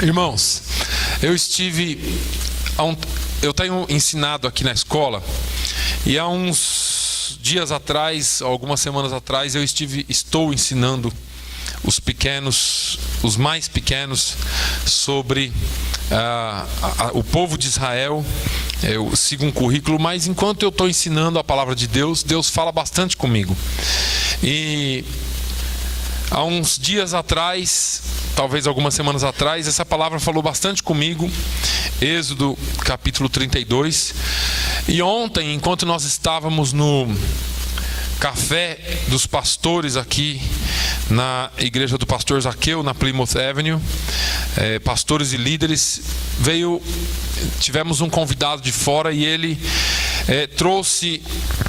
Irmãos, eu tenho ensinado aqui na escola, e há uns dias atrás, algumas semanas atrás, estou ensinando os mais pequenos, sobre o povo de Israel. Eu sigo um currículo, mas enquanto eu estou ensinando a palavra de Deus, Deus fala bastante comigo. E há uns dias atrás, talvez algumas semanas atrás, essa palavra falou bastante comigo, Êxodo capítulo 32. E ontem, enquanto nós estávamos no café dos pastores aqui na igreja do pastor Zaqueu, na Plymouth Avenue, pastores e líderes, tivemos um convidado de fora e ele trouxe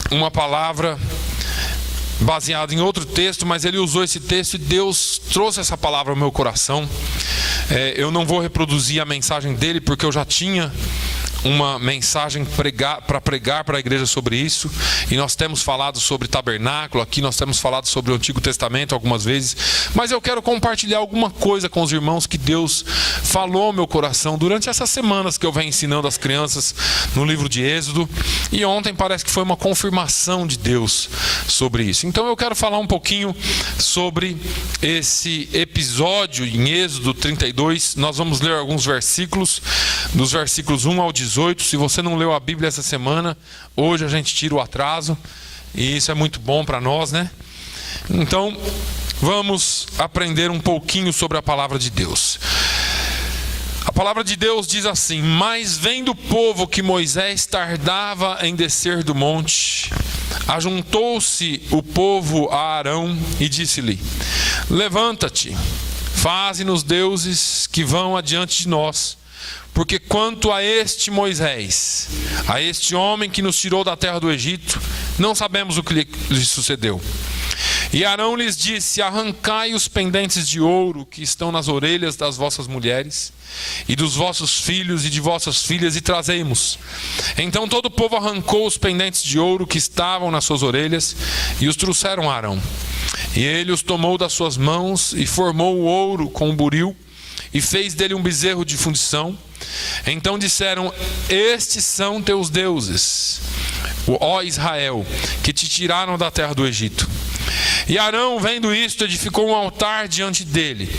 uma palavra baseado em outro texto, mas ele usou esse texto e Deus trouxe essa palavra ao meu coração. Eu não vou reproduzir a mensagem dele, porque eu já tinha uma mensagem para pregar para a igreja sobre isso, e nós temos falado sobre tabernáculo aqui, nós temos falado sobre o Antigo Testamento algumas vezes, mas eu quero compartilhar alguma coisa com os irmãos que Deus falou ao meu coração durante essas semanas que eu venho ensinando as crianças no livro de Êxodo, e ontem parece que foi uma confirmação de Deus sobre isso. Então eu quero falar um pouquinho sobre esse episódio em Êxodo 32. Nós vamos ler alguns versículos, dos versículos 1 ao 18. Se você não leu a Bíblia essa semana, hoje a gente tira o atraso, e isso é muito bom para nós, né? Então, vamos aprender um pouquinho sobre a palavra de Deus. A palavra de Deus diz assim: mas vendo o povo que Moisés tardava em descer do monte, ajuntou-se o povo a Arão e disse-lhe: levanta-te, faze-nos deuses que vão adiante de nós. Porque quanto a este Moisés, a este homem que nos tirou da terra do Egito, não sabemos o que lhe sucedeu. E Arão lhes disse: arrancai os pendentes de ouro que estão nas orelhas das vossas mulheres, e dos vossos filhos e de vossas filhas, e trazei-mos. Então todo o povo arrancou os pendentes de ouro que estavam nas suas orelhas, e os trouxeram a Arão. E ele os tomou das suas mãos, e formou o ouro com um buril, e fez dele um bezerro de fundição. Então disseram: estes são teus deuses, ó Israel, que te tiraram da terra do Egito. E Arão, vendo isto, edificou um altar diante dele.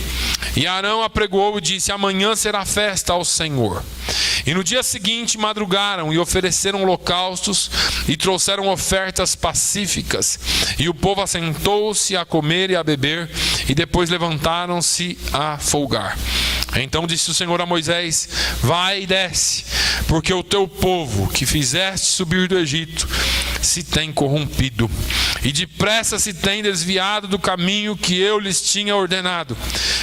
E Arão apregoou e disse: amanhã será festa ao Senhor. E no dia seguinte madrugaram e ofereceram holocaustos e trouxeram ofertas pacíficas. E o povo assentou-se a comer e a beber, e depois levantaram-se a folgar. Então disse o Senhor a Moisés: vai e desce, porque o teu povo que fizeste subir do Egito se tem corrompido, e depressa se tem desviado do caminho que eu lhes tinha ordenado.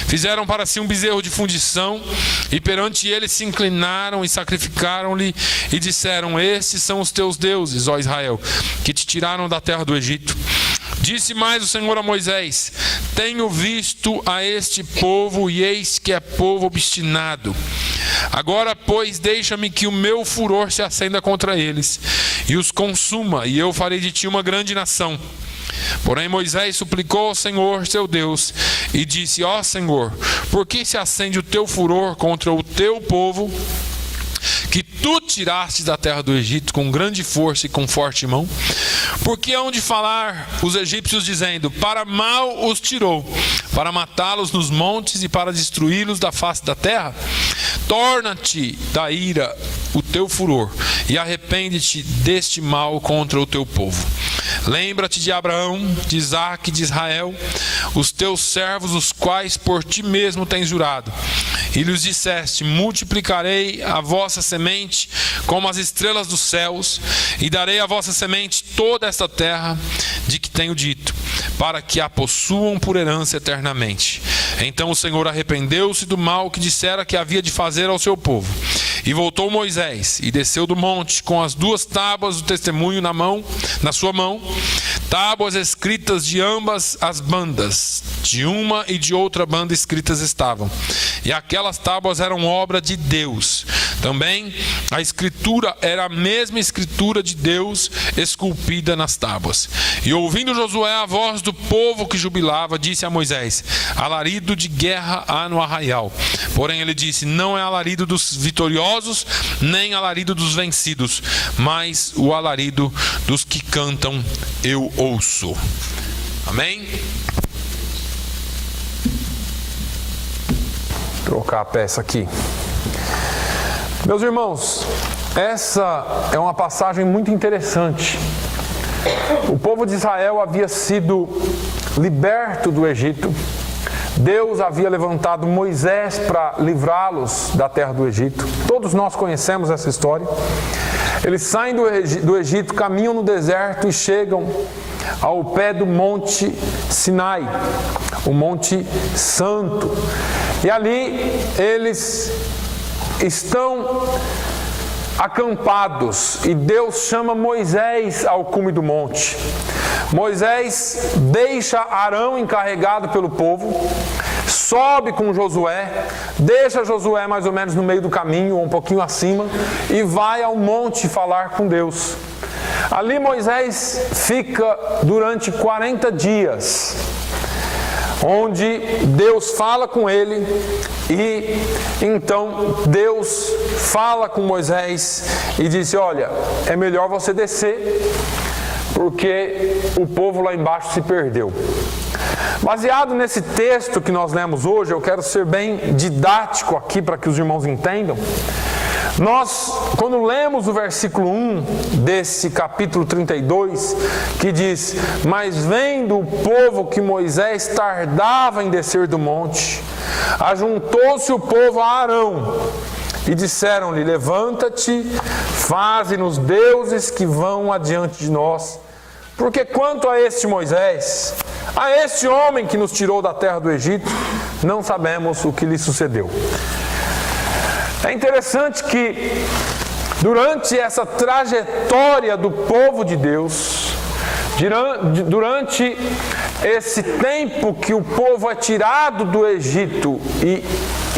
Fizeram para si um bezerro de fundição, e perante ele se inclinaram e sacrificaram-lhe, e disseram: estes são os teus deuses, ó Israel, que te tiraram da terra do Egito. Disse mais o Senhor a Moisés: tenho visto a este povo, e eis que é povo obstinado. Agora, pois, deixa-me que o meu furor se acenda contra eles, e os consuma, e eu farei de ti uma grande nação. Porém Moisés suplicou ao Senhor seu Deus, e disse: ó Senhor, por que se acende o teu furor contra o teu povo, que tu tiraste da terra do Egito com grande força e com forte mão? Porque hão de falar os egípcios dizendo: para mal os tirou, para matá-los nos montes e para destruí-los da face da terra? Torna-te da ira o teu furor, e arrepende-te deste mal contra o teu povo. Lembra-te de Abraão, de Isaque e de Israel, os teus servos, os quais por ti mesmo tens jurado. E lhes disseste: multiplicarei a vossa semente como as estrelas dos céus, e darei à vossa semente toda esta terra de que tenho dito, para que a possuam por herança eternamente. Então o Senhor arrependeu-se do mal que dissera que havia de fazer ao seu povo, E voltou Moisés e desceu do monte com as 2 tábuas do testemunho na sua mão, tábuas escritas de ambas as bandas, de uma e de outra banda escritas estavam. E aquelas tábuas eram obra de Deus. Também a escritura era a mesma escritura de Deus esculpida nas tábuas. E ouvindo Josué a voz do povo que jubilava, disse a Moisés: alarido de guerra há no arraial. Porém ele disse: não é alarido dos vitoriosos, nem alarido dos vencidos, mas o alarido dos que cantam eu ouço. Amém? Trocar a peça aqui. Meus irmãos, essa é uma passagem muito interessante. O povo de Israel havia sido liberto do Egito. Deus havia levantado Moisés para livrá-los da terra do Egito. Todos nós conhecemos essa história. Eles saem do Egito, caminham no deserto e chegam ao pé do Monte Sinai, o Monte Santo. E ali eles estão acampados e Deus chama Moisés ao cume do monte. Moisés deixa Arão encarregado pelo povo, sobe com Josué, deixa Josué mais ou menos no meio do caminho, ou um pouquinho acima, e vai ao monte falar com Deus. Ali Moisés fica durante 40 dias, onde Deus fala com ele e então Deus fala com Moisés e disse: olha, é melhor você descer, porque o povo lá embaixo se perdeu. Baseado nesse texto que nós lemos hoje, eu quero ser bem didático aqui para que os irmãos entendam. Nós, quando lemos o versículo 1 desse capítulo 32, que diz: mas vendo o povo que Moisés tardava em descer do monte, ajuntou-se o povo a Arão e disseram-lhe: levanta-te, faze-nos deuses que vão adiante de nós, porque quanto a este Moisés, a este homem que nos tirou da terra do Egito, não sabemos o que lhe sucedeu. É interessante que durante essa trajetória do povo de Deus, durante esse tempo que o povo é tirado do Egito e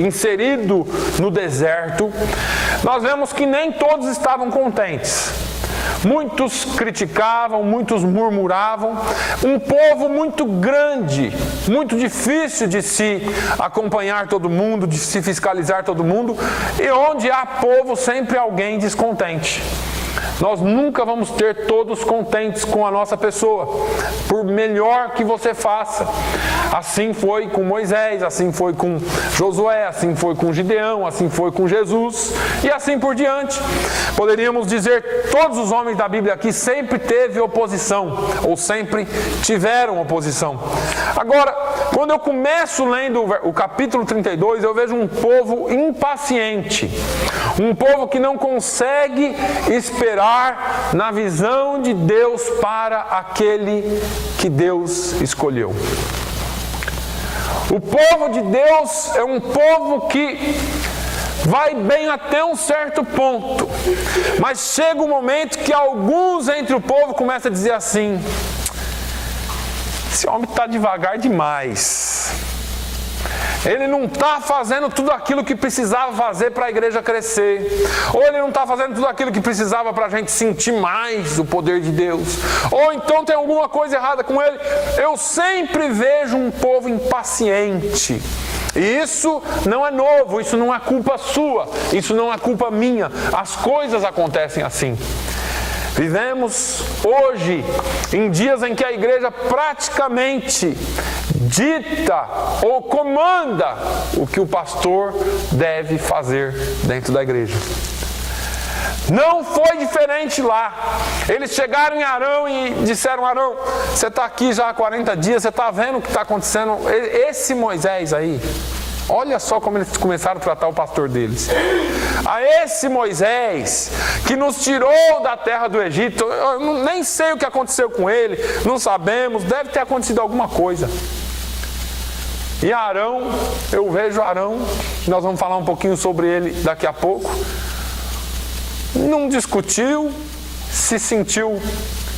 inserido no deserto, nós vemos que nem todos estavam contentes. Muitos criticavam, muitos murmuravam. Um povo muito grande, muito difícil de se acompanhar todo mundo, de se fiscalizar todo mundo, e onde há povo, sempre alguém descontente. Nós nunca vamos ter todos contentes com a nossa pessoa, por melhor que você faça. Assim foi com Moisés, assim foi com Josué, assim foi com Gideão, assim foi com Jesus e assim por diante. Poderíamos dizer, todos os homens da Bíblia aqui sempre teve oposição, ou sempre tiveram oposição. Agora, quando eu começo lendo o capítulo 32, eu vejo um povo impaciente, um povo que não consegue esperar na visão de Deus para aquele que Deus escolheu. O povo de Deus é um povo que vai bem até um certo ponto, mas chega um momento que alguns entre o povo começam a dizer assim: esse homem está devagar demais. Ele não está fazendo tudo aquilo que precisava fazer para a igreja crescer. Ou ele não está fazendo tudo aquilo que precisava para a gente sentir mais o poder de Deus. Ou então tem alguma coisa errada com ele. Eu sempre vejo um povo impaciente. E isso não é novo, isso não é culpa sua, isso não é culpa minha. As coisas acontecem assim. Vivemos hoje em dias em que a igreja praticamente dita ou comanda o que o pastor deve fazer dentro da igreja. Não foi diferente lá. Eles chegaram em Arão e disseram: Arão, você está aqui já há 40 dias, você está vendo o que está acontecendo? Esse Moisés aí, olha só como eles começaram a tratar o pastor deles. A esse Moisés que nos tirou da terra do Egito, eu nem sei o que aconteceu com ele, não sabemos, deve ter acontecido alguma coisa. E Arão, eu vejo Arão, nós vamos falar um pouquinho sobre ele daqui a pouco. não discutiu, se sentiu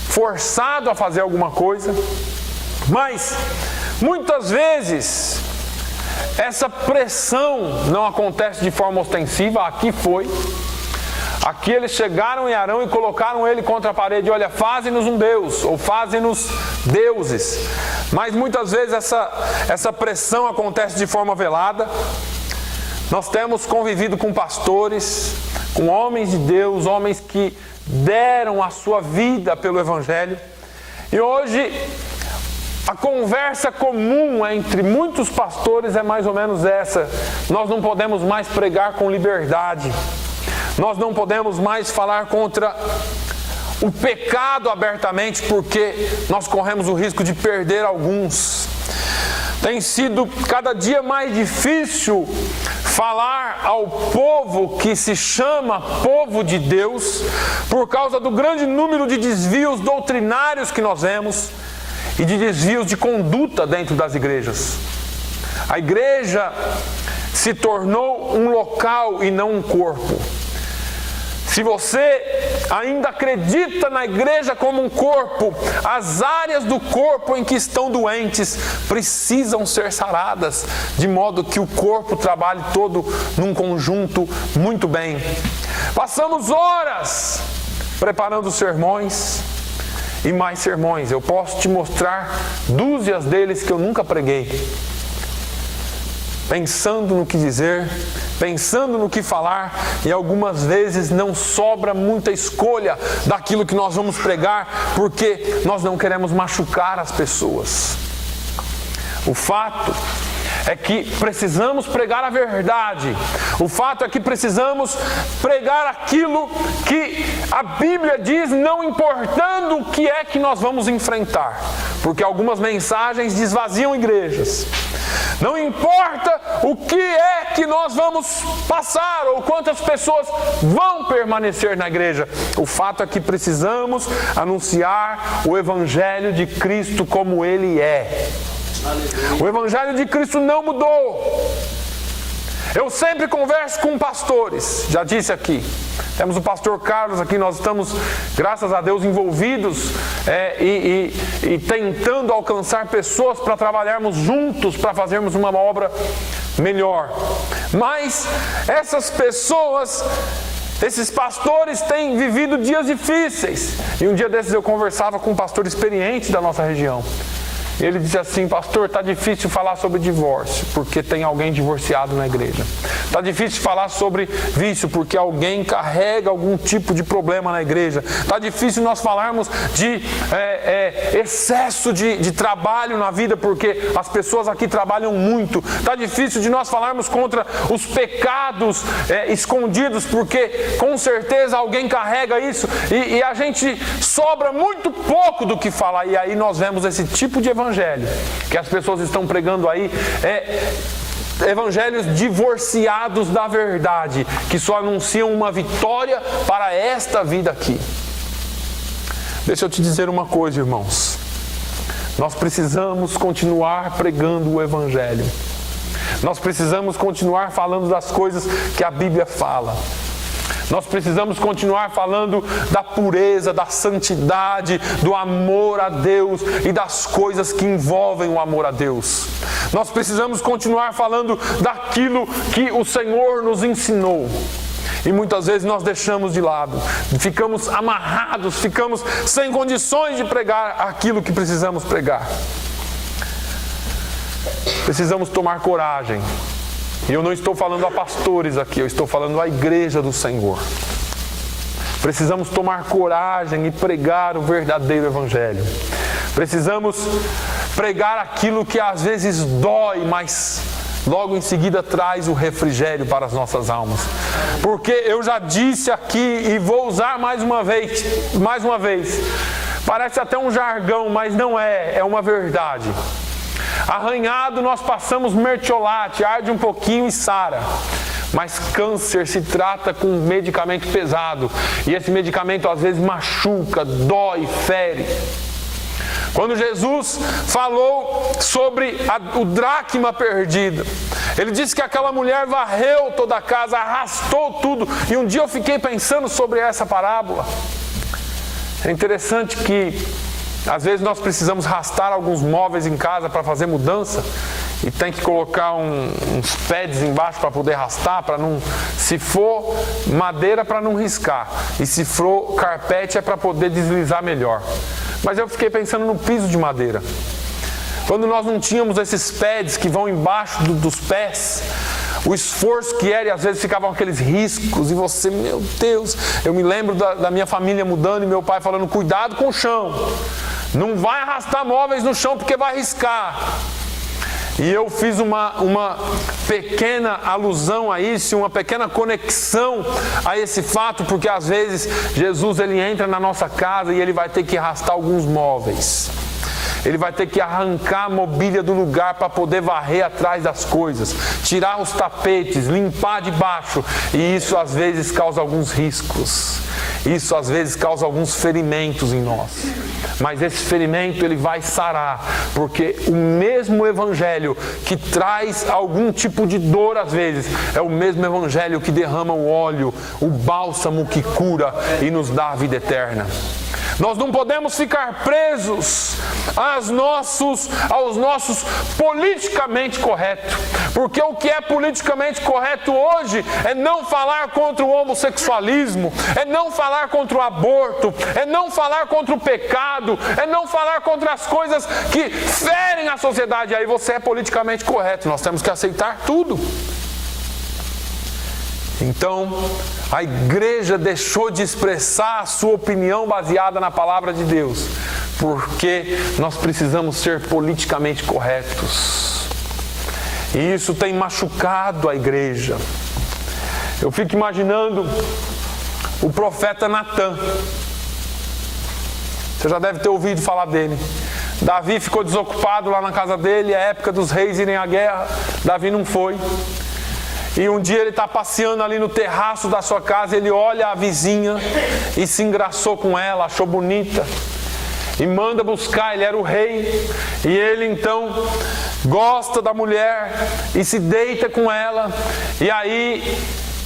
forçado a fazer alguma coisa, mas muitas vezes essa pressão não acontece de forma ostensiva. Aqui foi. Aqui eles chegaram em Arão e colocaram ele contra a parede. Olha, faze-nos um Deus, ou faze-nos deuses. Mas muitas vezes essa pressão acontece de forma velada. Nós temos convivido com pastores, com homens de Deus, homens que deram a sua vida pelo Evangelho. E hoje a conversa comum entre muitos pastores é mais ou menos essa: nós não podemos mais pregar com liberdade, nós não podemos mais falar contra o pecado abertamente, porque nós corremos o risco de perder alguns. Tem sido cada dia mais difícil falar ao povo que se chama povo de Deus, por causa do grande número de desvios doutrinários que nós vemos e de desvios de conduta dentro das igrejas. A igreja se tornou um local e não um corpo. Se você ainda acredita na igreja como um corpo, as áreas do corpo em que estão doentes precisam ser saradas, de modo que o corpo trabalhe todo num conjunto muito bem. Passamos horas preparando sermões e mais sermões. Eu posso te mostrar dúzias deles que eu nunca preguei. Pensando no que dizer, pensando no que falar, e algumas vezes não sobra muita escolha daquilo que nós vamos pregar, porque nós não queremos machucar as pessoas. O fato é que precisamos pregar a verdade. O fato é que precisamos pregar aquilo que a Bíblia diz, não importando o que é que nós vamos enfrentar. Porque algumas mensagens desvaziam igrejas. Não importa o que é que nós vamos passar ou quantas pessoas vão permanecer na igreja. O fato é que precisamos anunciar o Evangelho de Cristo como ele é. O Evangelho de Cristo não mudou. Eu sempre converso com pastores, já disse aqui. Temos o pastor Carlos aqui, nós estamos, graças a Deus, envolvidos e tentando alcançar pessoas para trabalharmos juntos, para fazermos uma obra melhor. Mas essas pessoas, esses pastores têm vivido dias difíceis. E um dia desses eu conversava com um pastor experiente da nossa região. Ele disse assim: pastor, está difícil falar sobre divórcio, porque tem alguém divorciado na igreja. Está difícil falar sobre vício, porque alguém carrega algum tipo de problema na igreja. Está difícil nós falarmos de excesso de trabalho na vida, porque as pessoas aqui trabalham muito. Está difícil de nós falarmos contra os pecados escondidos, porque com certeza alguém carrega isso. E a gente sobra muito pouco do que falar. E aí nós vemos esse tipo de evangelho que as pessoas estão pregando aí, evangelhos divorciados da verdade, que só anunciam uma vitória para esta vida aqui. Deixa eu te dizer uma coisa, irmãos. Nós precisamos continuar pregando o Evangelho. Nós precisamos continuar falando das coisas que a Bíblia fala. Nós precisamos continuar falando da pureza, da santidade, do amor a Deus e das coisas que envolvem o amor a Deus. Nós precisamos continuar falando daquilo que o Senhor nos ensinou. E muitas vezes nós deixamos de lado, ficamos amarrados, ficamos sem condições de pregar aquilo que precisamos pregar. Precisamos tomar coragem. E eu não estou falando a pastores aqui, eu estou falando à igreja do Senhor. Precisamos tomar coragem e pregar o verdadeiro Evangelho. Precisamos pregar aquilo que às vezes dói, mas logo em seguida traz o refrigério para as nossas almas. Porque eu já disse aqui e vou usar mais uma vez. Parece até um jargão, mas não é uma verdade. Arranhado nós passamos mertiolate, arde um pouquinho e sara. Mas câncer se trata com um medicamento pesado. E esse medicamento às vezes machuca, dói, fere. Quando Jesus falou sobre o dracma perdido, ele disse que aquela mulher varreu toda a casa, arrastou tudo. E um dia eu fiquei pensando sobre essa parábola. É interessante que às vezes nós precisamos arrastar alguns móveis em casa para fazer mudança e tem que colocar uns pads embaixo para poder arrastar, para não, se for madeira, para não riscar, e se for carpete é para poder deslizar melhor. Mas eu fiquei pensando no piso de madeira. Quando nós não tínhamos esses pads que vão embaixo dos pés, o esforço que era, e às vezes ficavam aqueles riscos, e você, meu Deus, eu me lembro da minha família mudando e meu pai falando, cuidado com o chão, não vai arrastar móveis no chão porque vai riscar. E eu fiz uma pequena alusão a isso, uma pequena conexão a esse fato, porque às vezes Jesus ele entra na nossa casa e ele vai ter que arrastar alguns móveis. Ele vai ter que arrancar a mobília do lugar para poder varrer atrás das coisas, tirar os tapetes, limpar de baixo. E isso às vezes causa alguns riscos. Isso às vezes causa alguns ferimentos em nós. Mas esse ferimento ele vai sarar, porque o mesmo evangelho que traz algum tipo de dor às vezes, é o mesmo evangelho que derrama o óleo, o bálsamo que cura e nos dá a vida eterna. Nós não podemos ficar presos aos nossos politicamente corretos, porque o que é politicamente correto hoje é não falar contra o homossexualismo, é não falar contra o aborto, é não falar contra o pecado, é não falar contra as coisas que ferem a sociedade. Aí você é politicamente correto, nós temos que aceitar tudo. Então, a igreja deixou de expressar a sua opinião baseada na palavra de Deus, porque nós precisamos ser politicamente corretos. E isso tem machucado a igreja. Eu fico imaginando o profeta Natã. Você já deve ter ouvido falar dele. Davi ficou desocupado lá na casa dele, a época dos reis irem à guerra, Davi não foi. E um dia ele está passeando ali no terraço da sua casa, ele olha a vizinha e se engraçou com ela, achou bonita. E manda buscar, ele era o rei. E ele então gosta da mulher e se deita com ela. E aí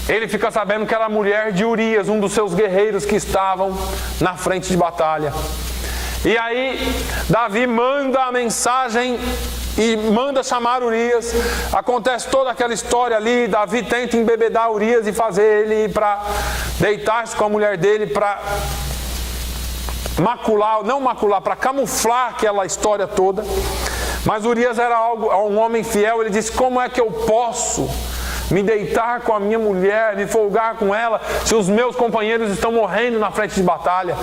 ele fica sabendo que era a mulher de Urias, um dos seus guerreiros que estavam na frente de batalha. E aí Davi manda a mensagem e manda chamar Urias. Acontece toda aquela história ali. Davi tenta embebedar Urias e fazer ele ir para deitar-se com a mulher dele, para para camuflar aquela história toda. Mas Urias era um homem fiel. Ele disse, como é que eu posso me deitar com a minha mulher e folgar com ela se os meus companheiros estão morrendo na frente de batalha?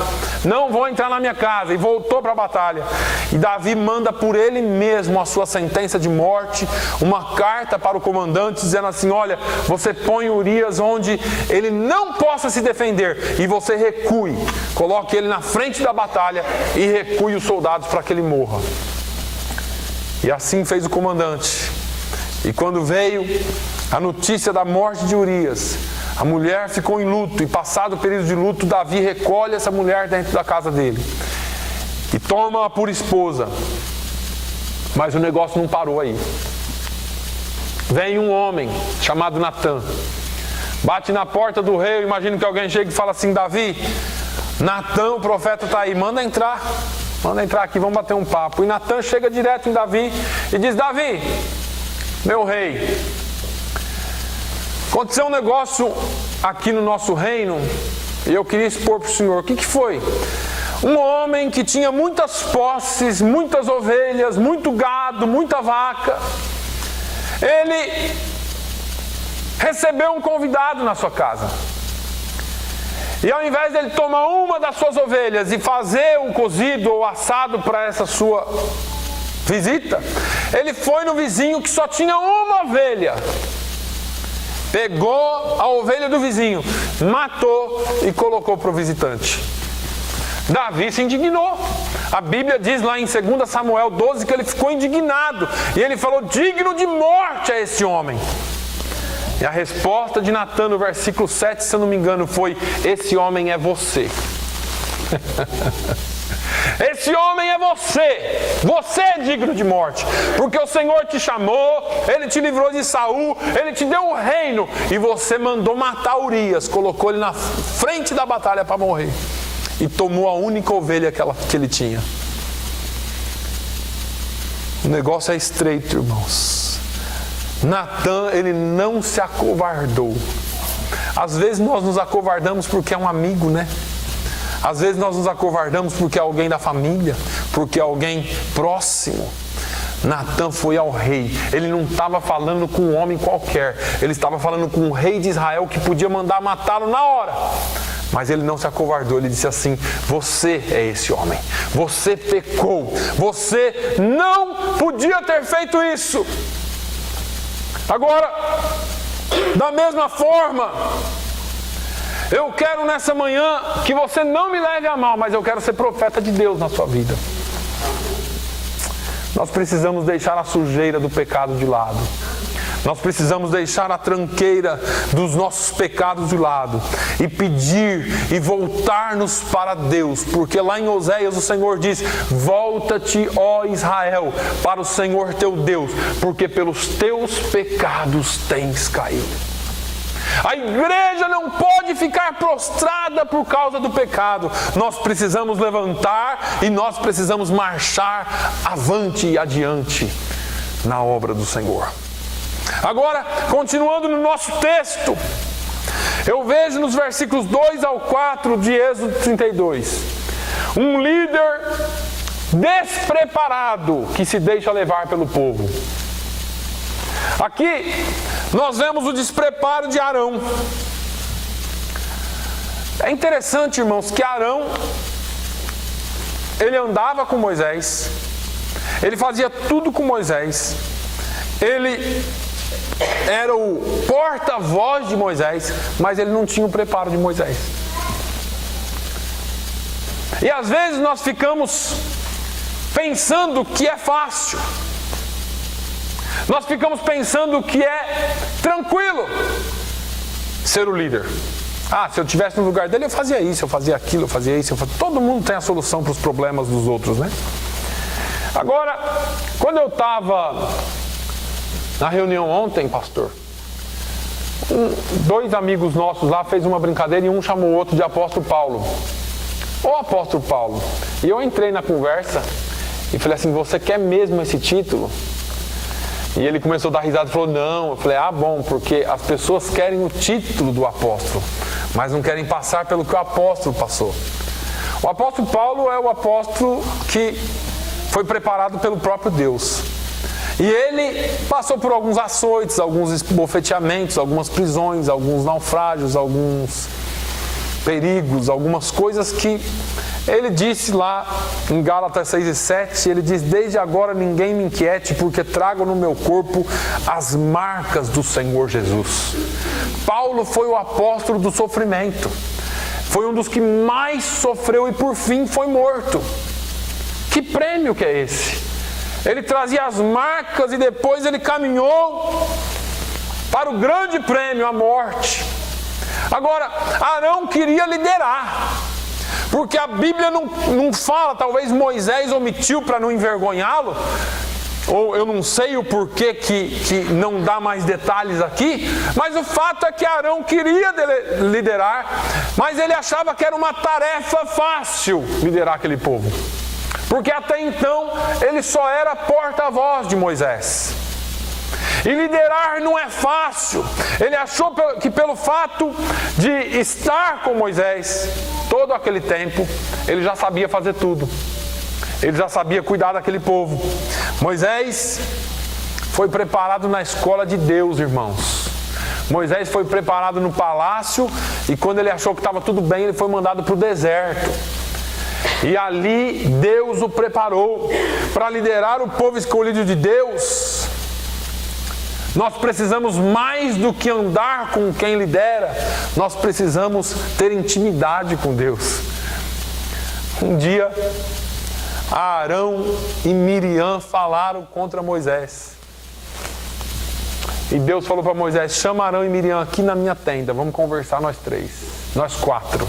Não vou entrar na minha casa. E voltou para a batalha. E Davi manda por ele mesmo a sua sentença de morte, uma carta para o comandante dizendo assim, olha, você põe Urias onde ele não possa se defender e você recue, coloque ele na frente da batalha e recue os soldados para que ele morra. E assim fez o comandante. E quando veio a notícia da morte de Urias, a mulher ficou em luto, e passado o período de luto, Davi recolhe essa mulher dentro da casa dele e toma-a por esposa. Mas o negócio não parou aí. Vem um homem chamado Natã, bate na porta do rei. Eu imagino que alguém chega e fala assim, Davi, Natã, o profeta está aí, manda entrar aqui, vamos bater um papo. E Natã chega direto em Davi e diz, Davi, meu rei, aconteceu um negócio aqui no nosso reino e eu queria expor para o senhor. O que foi? Um homem que tinha muitas posses, muitas ovelhas, muito gado, muita vaca. Ele recebeu um convidado na sua casa. E ao invés dele tomar uma das suas ovelhas e fazer o cozido ou assado para essa sua visita, ele foi no vizinho que só tinha uma ovelha. Pegou a ovelha do vizinho, matou e colocou para o visitante. Davi se indignou. A Bíblia diz lá em 2 Samuel 12 que ele ficou indignado. E ele falou, digno de morte é esse homem. E a resposta de Natã no versículo 7, se eu não me engano, foi, esse homem é você. Esse homem é você. Você é digno de morte, porque o Senhor te chamou, Ele te livrou de Saul, Ele te deu o reino, e você mandou matar Urias, colocou ele na frente da batalha para morrer, e tomou a única ovelha que ele tinha. O negócio é estreito, irmãos. Natan, ele não se acovardou. Às vezes nós nos acovardamos porque é um amigo, né? Às vezes nós nos acovardamos porque é alguém da família, porque é alguém próximo. Natan foi ao rei. Ele não estava falando com um homem qualquer. Ele estava falando com o rei de Israel, que podia mandar matá-lo na hora. Mas ele não se acovardou. Ele disse assim: você é esse homem. Você pecou. Você não podia ter feito isso. Agora, da mesma forma, eu quero nessa manhã que você não me leve a mal, mas eu quero ser profeta de Deus na sua vida. Nós precisamos deixar a sujeira do pecado de lado. Nós precisamos deixar a tranqueira dos nossos pecados de lado e pedir e voltar-nos para Deus, porque lá em Oséias o Senhor diz: volta-te, ó Israel, para o Senhor teu Deus, porque pelos teus pecados tens caído. A igreja não pode ficar prostrada por causa do pecado. Nós precisamos levantar e nós precisamos marchar avante e adiante na obra do Senhor. Agora, continuando no nosso texto, eu vejo nos versículos 2 ao 4 de Êxodo 32, um líder despreparado que se deixa levar pelo povo. Aqui nós vemos o despreparo de Arão. É interessante, irmãos, que Arão, ele andava com Moisés, ele fazia tudo com Moisés, ele era o porta-voz de Moisés, mas ele não tinha o preparo de Moisés. E às vezes nós ficamos pensando que é fácil. Nós ficamos pensando que é tranquilo ser o líder. Ah, se eu estivesse no lugar dele, eu fazia isso, eu fazia aquilo, eu fazia isso. Todo mundo tem a solução para os problemas dos outros, né? Agora, quando eu estava na reunião ontem, pastor, dois amigos nossos lá fez uma brincadeira e um chamou o outro de apóstolo Paulo. Ô apóstolo Paulo. E eu entrei na conversa e falei assim: você quer mesmo esse título? E ele começou a dar risada e falou: não. Eu falei: ah, bom, porque as pessoas querem o título do apóstolo, mas não querem passar pelo que o apóstolo passou. O apóstolo Paulo é o apóstolo que foi preparado pelo próprio Deus. E ele passou por alguns açoites, alguns esbofeteamentos, algumas prisões, alguns naufrágios, alguns perigos, algumas coisas que ele disse lá em Gálatas 6:7, ele diz: desde agora ninguém me inquiete, porque trago no meu corpo as marcas do Senhor Jesus. Paulo foi o apóstolo do sofrimento, foi um dos que mais sofreu e por fim foi morto. Que prêmio que é esse? Ele trazia as marcas e depois ele caminhou para o grande prêmio, a morte. Agora, Arão queria liderar, porque a Bíblia não fala, talvez Moisés omitiu para não envergonhá-lo, ou eu não sei o porquê que não dá mais detalhes aqui, mas o fato é que Arão queria liderar, mas ele achava que era uma tarefa fácil liderar aquele povo, porque até então ele só era porta-voz de Moisés. E liderar não é fácil. Ele achou que pelo fato de estar com Moisés todo aquele tempo, ele já sabia fazer tudo. Ele já sabia cuidar daquele povo. Moisés foi preparado na escola de Deus, irmãos. Moisés foi preparado no palácio e quando ele achou que estava tudo bem, ele foi mandado para o deserto. E ali Deus o preparou para liderar o povo escolhido de Deus. Nós precisamos mais do que andar com quem lidera, nós precisamos ter intimidade com Deus. Um dia, Arão e Miriam falaram contra Moisés. E Deus falou para Moisés: chama Arão e Miriam aqui na minha tenda, vamos conversar nós três, nós quatro.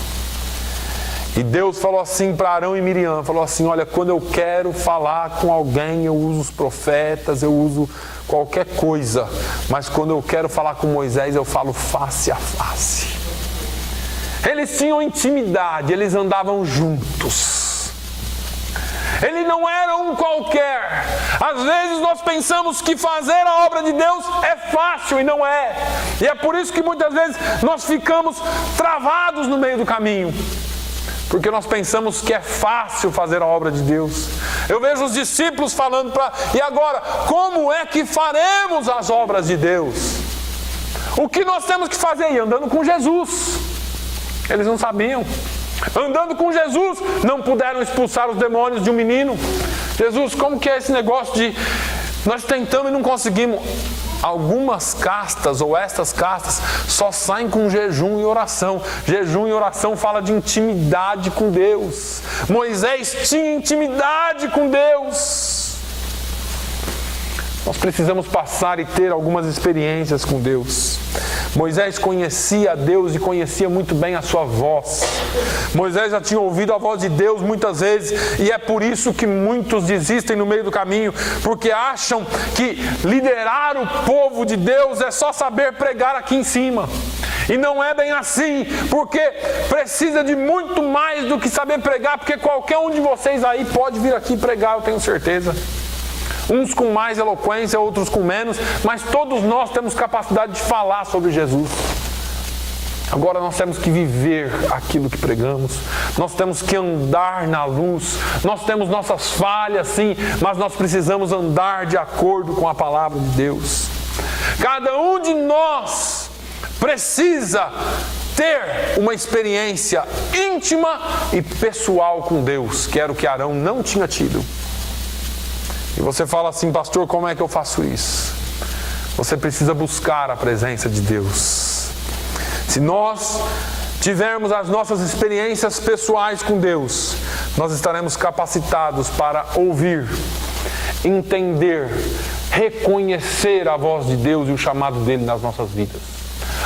E Deus falou assim para Arão e Miriam, falou assim, olha, quando eu quero falar com alguém, eu uso os profetas, eu uso qualquer coisa, mas quando eu quero falar com Moisés, eu falo face a face. Eles tinham intimidade, eles andavam juntos. Ele não era um qualquer. Às vezes nós pensamos que fazer a obra de Deus é fácil e não é. E é por isso que muitas vezes nós ficamos travados no meio do caminho. Porque nós pensamos que é fácil fazer a obra de Deus. Eu vejo os discípulos falando e agora, como é que faremos as obras de Deus? O que nós temos que fazer? Ir andando com Jesus. Eles não sabiam. Andando com Jesus, não puderam expulsar os demônios de um menino. Jesus, como que é esse negócio de nós tentamos e não conseguimos? Algumas castas, ou estas castas, só saem com jejum e oração. Jejum e oração fala de intimidade com Deus. Moisés tinha intimidade com Deus. Nós precisamos passar e ter algumas experiências com Deus. Moisés conhecia a Deus e conhecia muito bem a sua voz. Moisés já tinha ouvido a voz de Deus muitas vezes e é por isso que muitos desistem no meio do caminho, porque acham que liderar o povo de Deus é só saber pregar aqui em cima. E não é bem assim, porque precisa de muito mais do que saber pregar, porque qualquer um de vocês aí pode vir aqui pregar, eu tenho certeza. Uns com mais eloquência, outros com menos, mas todos nós temos capacidade de falar sobre Jesus. Agora nós temos que viver aquilo que pregamos, nós temos que andar na luz, nós temos nossas falhas sim, mas nós precisamos andar de acordo com a palavra de Deus. Cada um de nós precisa ter uma experiência íntima e pessoal com Deus, que era o que Arão não tinha tido. E você fala assim, pastor, como é que eu faço isso? Você precisa buscar a presença de Deus. Se nós tivermos as nossas experiências pessoais com Deus, nós estaremos capacitados para ouvir, entender, reconhecer a voz de Deus e o chamado dele nas nossas vidas.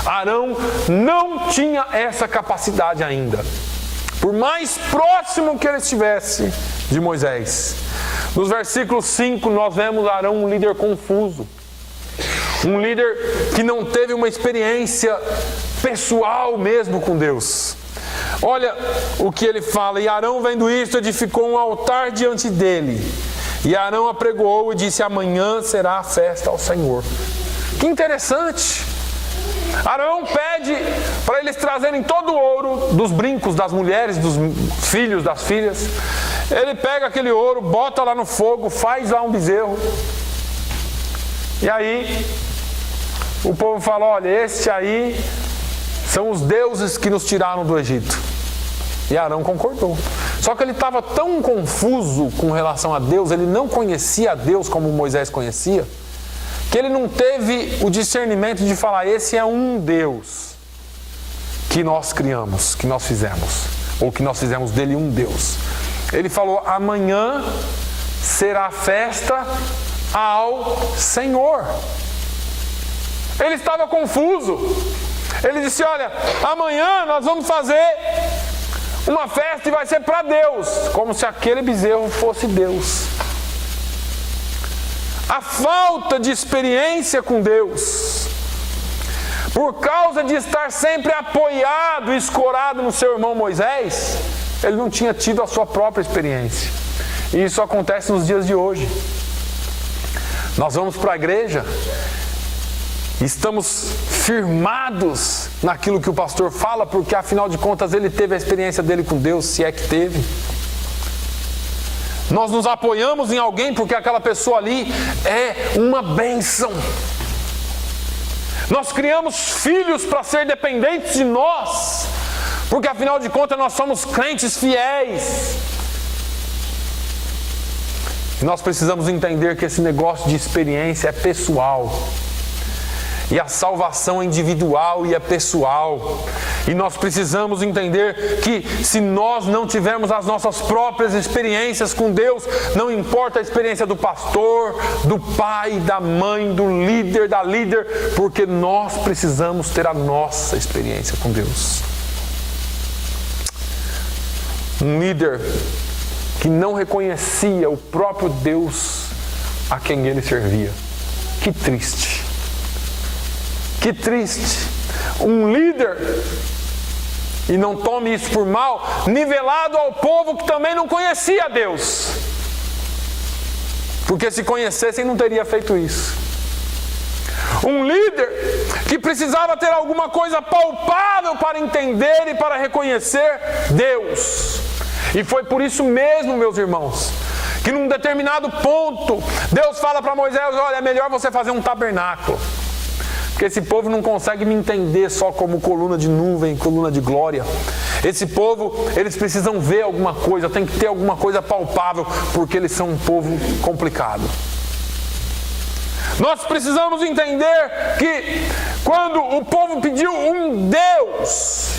Arão não tinha essa capacidade ainda, por mais próximo que ele estivesse de Moisés. Nos versículos 5 nós vemos Arão um líder confuso, um líder que não teve uma experiência pessoal mesmo com Deus. Olha o que ele fala, e Arão vendo isto edificou um altar diante dele, e Arão apregoou e disse, amanhã será a festa ao Senhor. Que interessante! Arão pede para eles trazerem todo o ouro dos brincos das mulheres, dos filhos, das filhas. Ele pega aquele ouro, bota lá no fogo, faz lá um bezerro. E aí o povo fala, olha, este aí são os deuses que nos tiraram do Egito. E Arão concordou. Só que ele estava tão confuso com relação a Deus, ele não conhecia a Deus como Moisés conhecia, que ele não teve o discernimento de falar, esse é um Deus que nós criamos, que nós fizemos, ou que nós fizemos dele um Deus. Ele falou, amanhã será festa ao Senhor. Ele estava confuso. Ele disse, olha, amanhã nós vamos fazer uma festa e vai ser para Deus, como se aquele bezerro fosse Deus. A falta de experiência com Deus, por causa de estar sempre apoiado e escorado no seu irmão Moisés, ele não tinha tido a sua própria experiência. E isso acontece nos dias de hoje. Nós vamos para a igreja, estamos firmados naquilo que o pastor fala, porque afinal de contas ele teve a experiência dele com Deus, se é que teve. Nós nos apoiamos em alguém porque aquela pessoa ali é uma bênção. Nós criamos filhos para ser dependentes de nós, porque afinal de contas nós somos crentes fiéis. E nós precisamos entender que esse negócio de experiência é pessoal. E a salvação é individual e é pessoal. E nós precisamos entender que se nós não tivermos as nossas próprias experiências com Deus, não importa a experiência do pastor, do pai, da mãe, do líder, da líder, porque nós precisamos ter a nossa experiência com Deus. Um líder que não reconhecia o próprio Deus a quem ele servia. Que triste. Que triste. Um líder, e não tome isso por mal, nivelado ao povo que também não conhecia Deus. Porque se conhecessem não teria feito isso. Um líder que precisava ter alguma coisa palpável para entender e para reconhecer Deus. E foi por isso mesmo, meus irmãos, que num determinado ponto, Deus fala para Moisés: olha, é melhor você fazer um tabernáculo. Porque esse povo não consegue me entender só como coluna de nuvem, coluna de glória. Esse povo, eles precisam ver alguma coisa, tem que ter alguma coisa palpável, porque eles são um povo complicado. Nós precisamos entender que quando o povo pediu um Deus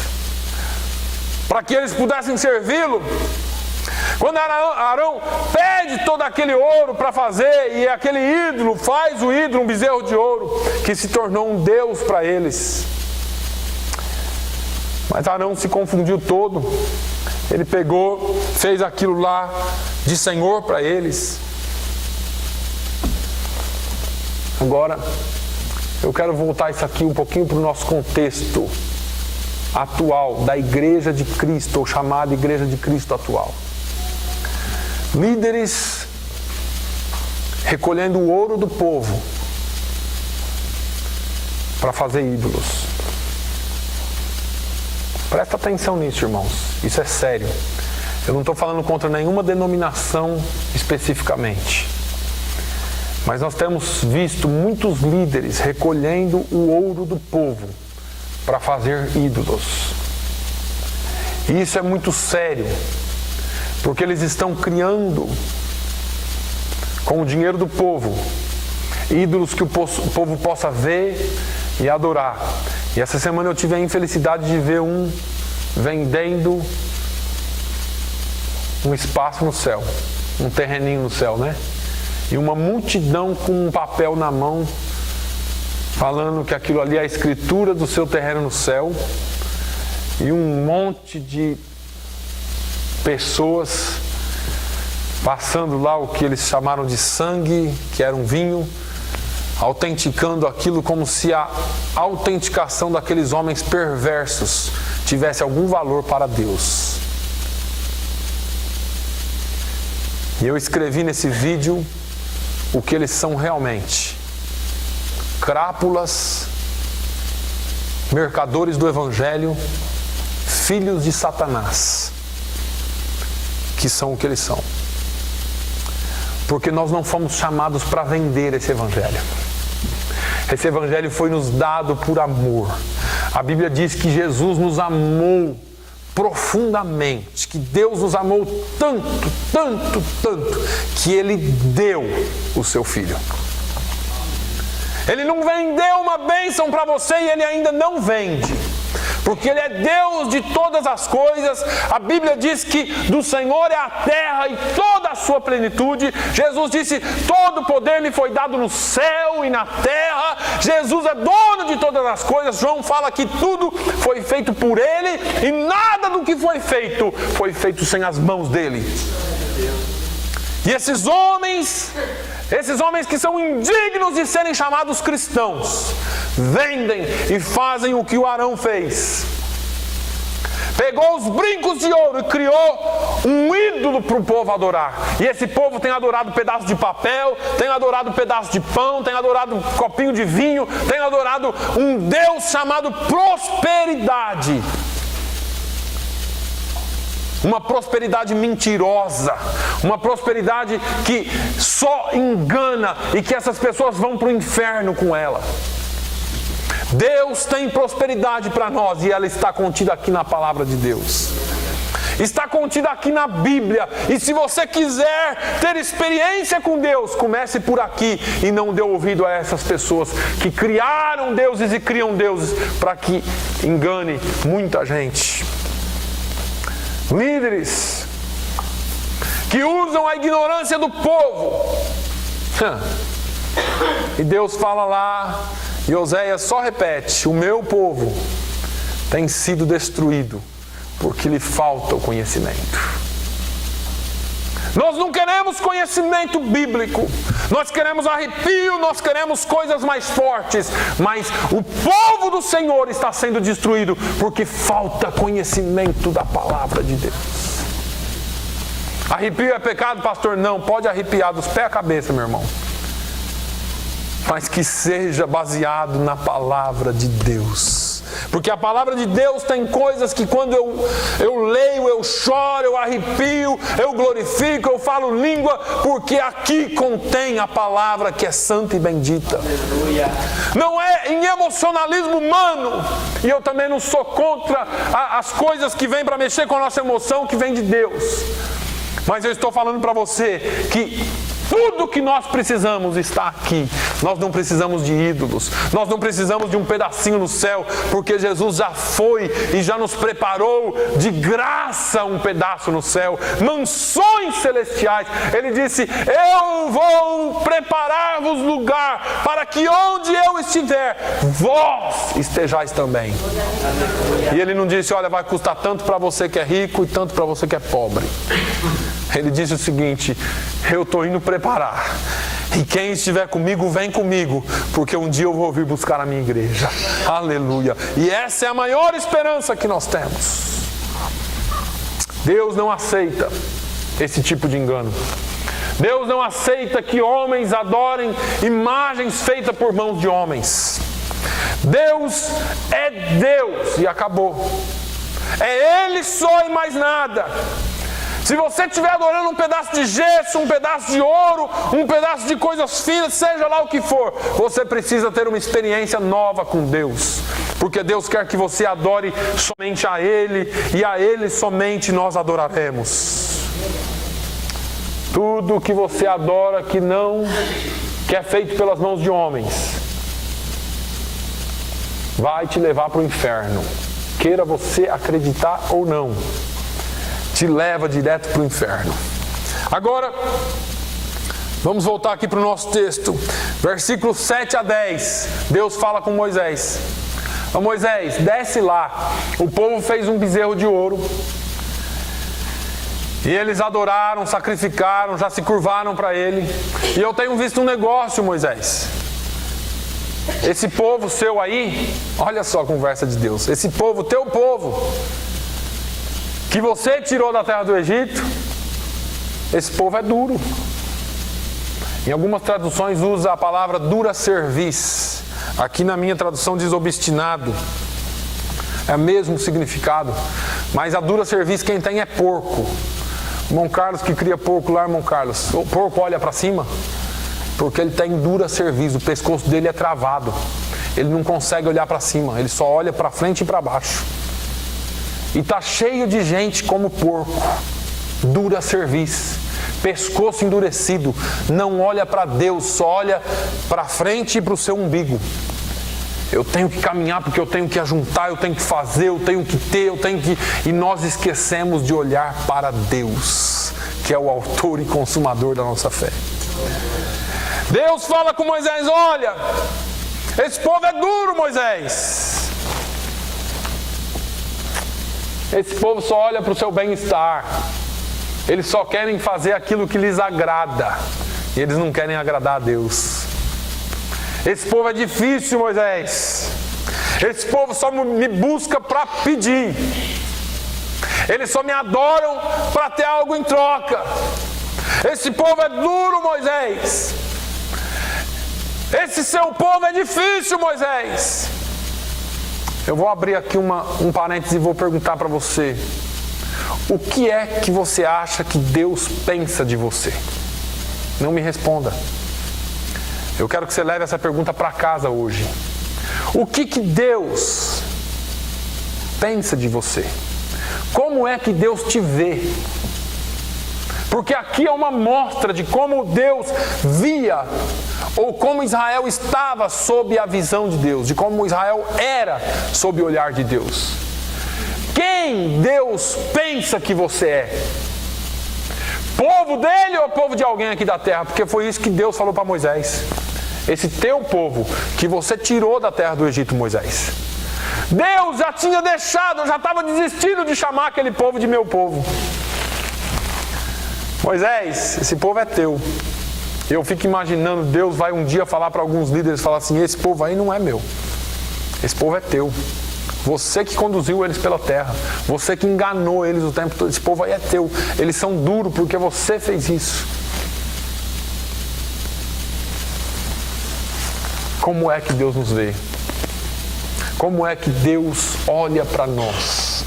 para que eles pudessem servi-lo, quando Arão pede todo aquele ouro para fazer, e aquele ídolo faz o ídolo, um bezerro de ouro, que se tornou um Deus para eles. Mas Arão se confundiu todo. Ele pegou, fez aquilo lá de Senhor para eles. Agora, eu quero voltar isso aqui um pouquinho para o nosso contexto atual, da Igreja de Cristo, ou chamada Igreja de Cristo atual. Líderes recolhendo o ouro do povo para fazer ídolos. Presta atenção nisso, irmãos. Isso é sério. Eu não estou falando contra nenhuma denominação especificamente. Mas nós temos visto muitos líderes recolhendo o ouro do povo para fazer ídolos. E isso é muito sério. Porque eles estão criando, com o dinheiro do povo, ídolos que o povo possa ver e adorar. E essa semana eu tive a infelicidade de ver um vendendo um espaço no céu, um terreninho no céu, né? E uma multidão com um papel na mão, falando que aquilo ali é a escritura do seu terreno no céu, e um monte de pessoas passando lá o que eles chamaram de sangue, que era um vinho, autenticando aquilo como se a autenticação daqueles homens perversos tivesse algum valor para Deus. E eu escrevi nesse vídeo o que eles são realmente: crápulas, mercadores do Evangelho, filhos de Satanás, que são o que eles são. Porque nós não fomos chamados para vender esse Evangelho. Esse Evangelho foi nos dado por amor. A Bíblia diz que Jesus nos amou profundamente, que Deus nos amou tanto, tanto, tanto, que Ele deu o seu Filho. Ele não vendeu uma bênção para você e Ele ainda não vende. Porque Ele é Deus de todas as coisas. A Bíblia diz que do Senhor é a terra e toda a sua plenitude. Jesus disse: todo poder me foi dado no céu e na terra. Jesus é dono de todas as coisas. João fala que tudo foi feito por Ele e nada do que foi feito sem as mãos dEle. E esses homens que são indignos de serem chamados cristãos, vendem e fazem o que o Arão fez. Pegou os brincos de ouro e criou um ídolo para o povo adorar. E esse povo tem adorado pedaço de papel, tem adorado pedaço de pão, tem adorado copinho de vinho, tem adorado um Deus chamado prosperidade. Uma prosperidade mentirosa, uma prosperidade que só engana e que essas pessoas vão para o inferno com ela. Deus tem prosperidade para nós e ela está contida aqui na palavra de Deus. Está contida aqui na Bíblia. E se você quiser ter experiência com Deus, comece por aqui e não dê ouvido a essas pessoas que criaram deuses e criam deuses para que engane muita gente. Líderes que usam a ignorância do povo. E Deus fala lá, e Oséias só repete: o meu povo tem sido destruído porque lhe falta o conhecimento. Nós não queremos conhecimento bíblico, nós queremos arrepio, nós queremos coisas mais fortes, mas o povo do Senhor está sendo destruído porque falta conhecimento da palavra de Deus. Arrepio é pecado, pastor? Não, pode arrepiar dos pés à cabeça, meu irmão, mas que seja baseado na palavra de Deus. Porque a palavra de Deus tem coisas que quando eu leio, eu choro, eu arrepio, eu glorifico, eu falo língua, porque aqui contém a palavra que é santa e bendita. Aleluia. Não é em emocionalismo humano, e eu também não sou contra as coisas que vêm para mexer com a nossa emoção, que vem de Deus. Mas eu estou falando para você que tudo que nós precisamos está aqui. Nós não precisamos de ídolos. Nós não precisamos de um pedacinho no céu, porque Jesus já foi e já nos preparou de graça um pedaço no céu. Mansões celestiais. Ele disse: eu vou preparar-vos lugar para que onde eu estiver, vós estejais também. E ele não disse: olha, vai custar tanto para você que é rico e tanto para você que é pobre. Ele disse o seguinte: eu estou indo preparar, e quem estiver comigo, vem comigo, porque um dia eu vou vir buscar a minha igreja. Aleluia. E essa é a maior esperança que nós temos. Deus não aceita esse tipo de engano. Deus não aceita que homens adorem imagens feitas por mãos de homens. Deus é Deus e acabou. É Ele só e mais nada. Se você estiver adorando um pedaço de gesso, um pedaço de ouro, um pedaço de coisas finas, seja lá o que for, você precisa ter uma experiência nova com Deus. Porque Deus quer que você adore somente a Ele, e a Ele somente nós adoraremos. Tudo que você adora que é feito pelas mãos de homens, vai te levar para o inferno. Queira você acreditar ou não, te leva direto para o inferno. Agora, vamos voltar aqui para o nosso texto. Versículos 7 a 10. Deus fala com Moisés: ô Moisés, desce lá. O povo fez um bezerro de ouro, e eles adoraram, sacrificaram, já se curvaram para ele. E eu tenho visto um negócio, Moisés. Esse povo seu aí, olha só a conversa de Deus. Esse povo, teu povo, que você tirou da terra do Egito, esse povo é duro. Em algumas traduções usa a palavra dura cerviz. Aqui na minha tradução diz obstinado. É o mesmo significado. Mas a dura cerviz quem tem é porco. Irmão Carlos que cria porco lá, irmão Carlos. O porco olha para cima porque ele tem dura cerviz. O pescoço dele é travado. Ele não consegue olhar para cima. Ele só olha para frente e para baixo. E está cheio de gente como porco, dura cerviz, pescoço endurecido, não olha para Deus, só olha para frente e para o seu umbigo. Eu tenho que caminhar porque eu tenho que ajuntar, eu tenho que fazer, eu tenho que ter, eu tenho que... E nós esquecemos de olhar para Deus, que é o autor e consumador da nossa fé. Deus fala com Moisés: olha, esse povo é duro, Moisés. Esse povo só olha para o seu bem-estar. Eles só querem fazer aquilo que lhes agrada. E eles não querem agradar a Deus. Esse povo é difícil, Moisés. Esse povo só me busca para pedir. Eles só me adoram para ter algo em troca. Esse povo é duro, Moisés. Esse seu povo é difícil, Moisés. Eu vou abrir aqui um parênteses e vou perguntar para você: o que é que você acha que Deus pensa de você? Não me responda. Eu quero que você leve essa pergunta para casa hoje. O que Deus pensa de você? Como é que Deus te vê? Porque aqui é uma mostra de como Deus via, ou como Israel estava sob a visão de Deus, de como Israel era sob o olhar de Deus. Quem Deus pensa que você é? Povo dele ou povo de alguém aqui da terra? Porque foi isso que Deus falou para Moisés. Esse teu povo que você tirou da terra do Egito, Moisés. Deus já tinha deixado, já estava desistindo de chamar aquele povo de meu povo. Moisés, esse povo é teu. Eu fico imaginando, Deus vai um dia falar para alguns líderes, falar assim, esse povo aí não é meu. Esse povo é teu. Você que conduziu eles pela terra. Você que enganou eles o tempo todo. Esse povo aí é teu. Eles são duros porque você fez isso. Como é que Deus nos vê? Como é que Deus olha para nós?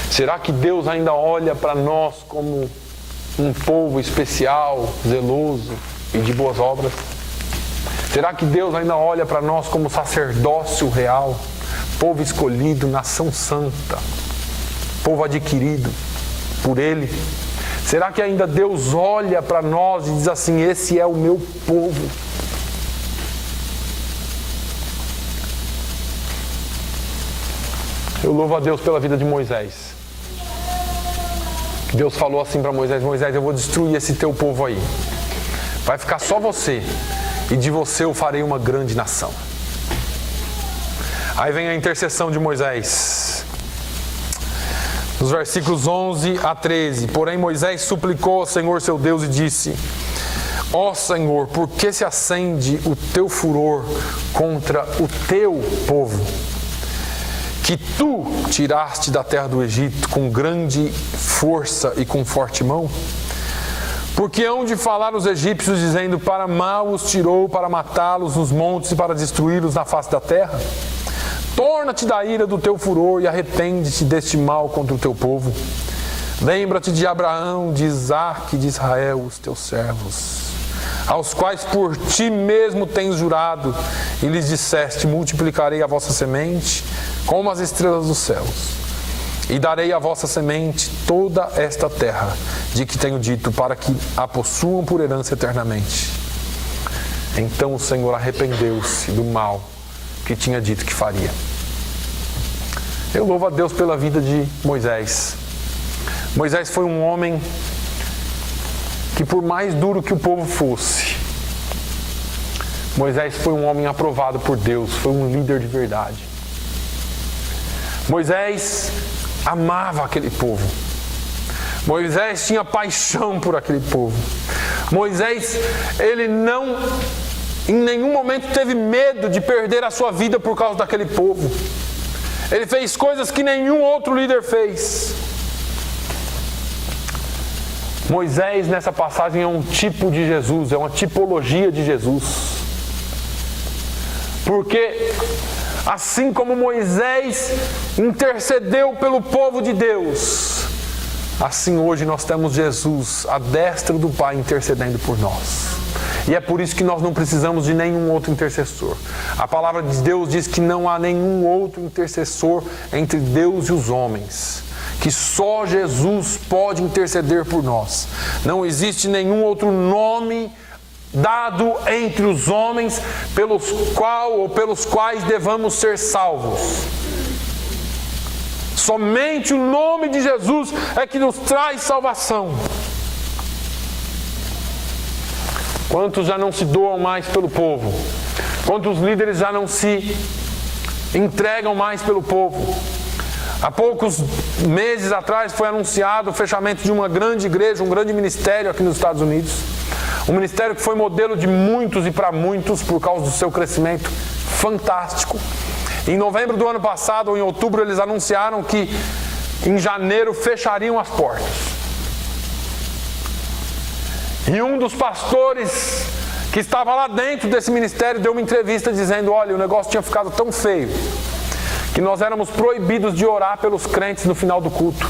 Será que Deus ainda olha para nós como um povo especial, zeloso e de boas obras? Será que Deus ainda olha para nós como sacerdócio real, povo escolhido, nação santa, povo adquirido por Ele? Será que ainda Deus olha para nós e diz assim, esse é o meu povo? Eu louvo a Deus pela vida de Moisés. Deus falou assim para Moisés, Moisés, eu vou destruir esse teu povo aí. Vai ficar só você, e de você eu farei uma grande nação. Aí vem a intercessão de Moisés. Nos versículos 11 a 13. Porém Moisés suplicou ao Senhor seu Deus e disse, ó Senhor, por que se acende o teu furor contra o teu povo? Que tu tiraste da terra do Egito com grande força e com forte mão? Porque hão de falar os egípcios dizendo, para mal os tirou, para matá-los nos montes e para destruí-los na face da terra? Torna-te da ira do teu furor e arrepende-te deste mal contra o teu povo. Lembra-te de Abraão, de Isaque e de Israel, os teus servos, aos quais por ti mesmo tens jurado, e lhes disseste, multiplicarei a vossa semente como as estrelas dos céus, e darei à vossa semente toda esta terra, de que tenho dito, para que a possuam por herança eternamente. Então o Senhor arrependeu-se do mal que tinha dito que faria. Eu louvo a Deus pela vida de Moisés. Moisés foi um homem que, por mais duro que o povo fosse, Moisés foi um homem aprovado por Deus, foi um líder de verdade. Moisés amava aquele povo. Moisés tinha paixão por aquele povo. Moisés, ele não, em nenhum momento teve medo de perder a sua vida por causa daquele povo. Ele fez coisas que nenhum outro líder fez. Moisés, nessa passagem, é um tipo de Jesus, é uma tipologia de Jesus. Porque, assim como Moisés intercedeu pelo povo de Deus, assim hoje nós temos Jesus, à destra do Pai, intercedendo por nós. E é por isso que nós não precisamos de nenhum outro intercessor. A palavra de Deus diz que não há nenhum outro intercessor entre Deus e os homens, que só Jesus pode interceder por nós. Não existe nenhum outro nome dado entre os homens pelos quais devamos ser salvos. Somente o nome de Jesus é que nos traz salvação. Quantos já não se doam mais pelo povo? Quantos líderes já não se entregam mais pelo povo? Há poucos meses atrás foi anunciado o fechamento de uma grande igreja, um grande ministério aqui nos Estados Unidos. Um ministério que foi modelo de muitos e para muitos por causa do seu crescimento fantástico. Em novembro do ano passado, ou em outubro, eles anunciaram que em janeiro fechariam as portas. E um dos pastores que estava lá dentro desse ministério deu uma entrevista dizendo, olha, o negócio tinha ficado tão feio que nós éramos proibidos de orar pelos crentes no final do culto.